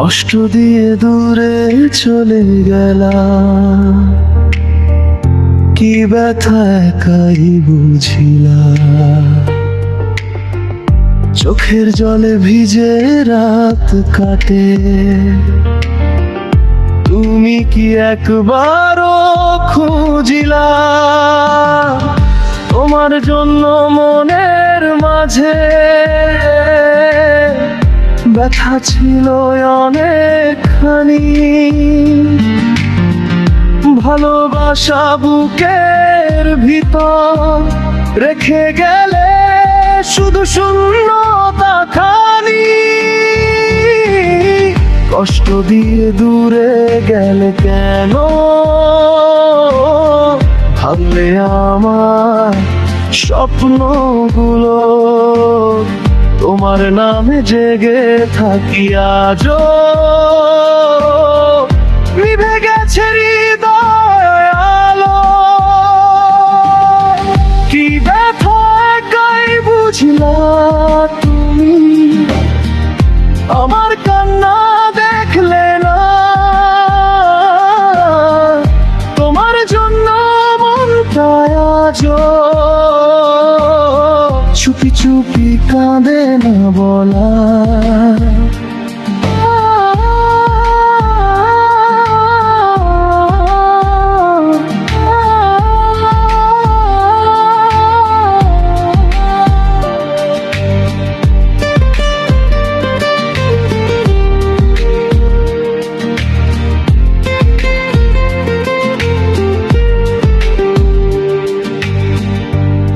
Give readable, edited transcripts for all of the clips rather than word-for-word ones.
কষ্ট দিয়ে দূরে চলে গেলাম, কি ব্যথা একাই বুঝিলাম। চোখের জলে ভিজে রাত কাটে, তুমি কি একবারও খুঁজিলা? তোমার জন্য মনের মাঝে ব্যথা ছিল অনেকখানি, ভালোবাসা বুকের ভিতর রেখে গেলে শুধু শূন্যতা খালি। কষ্ট দিয়ে দূরে গেলে কেন? ভাবলে আমার স্বপ্নগুলো, তোমার নামে জেগে থাকি আজও। নিভে গেছে হৃদয় আলো, কি ব্যথা একাই বুঝলা তুমি। আমার কান্না দেখলে না, তোমার জন্য মনটা আজও চুপি চুপি কাঁদে না বলা।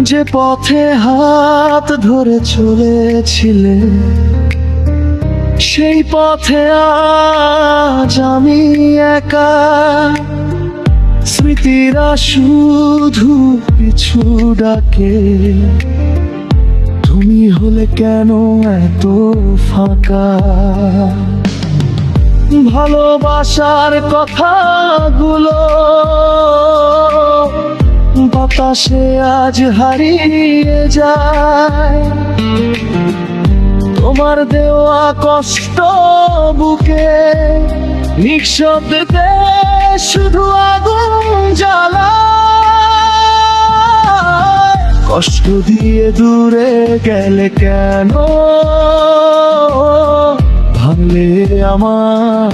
যে পথে হাত ধরে চলেছিলে, সেই পথে আজ আমি একা। স্মৃতিরা শুধু পিছু ডাকে, তুমি হলে কেন এত ফাঁকা? ভালোবাসার কথাগুলো বাতাসে আজ হারিয়ে যায়, তোমার দেওয়া কষ্ট বুকে নিঃশব্দে শুধু আগুন জ্বালায়। কষ্ট দিয়ে দূরে গেলে কেন? ভাঙলে আমার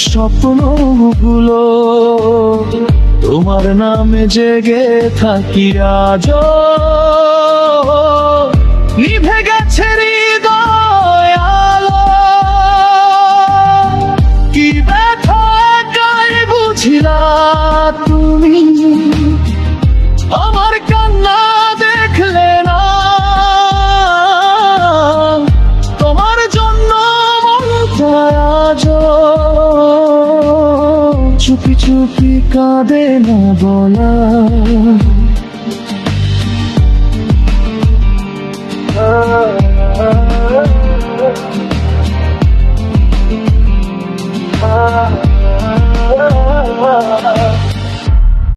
স্বপ্নগুলো, তোমার নামে জেগে থাকি আজও। নিভে গেছে হৃদয় আলো, কি ব্যথা একাই বুঝিলা তুমি। আমার কান্না দেখলে না, তোমার জন্য মনটা আজও চুপি চুপি কাঁদে না বলা।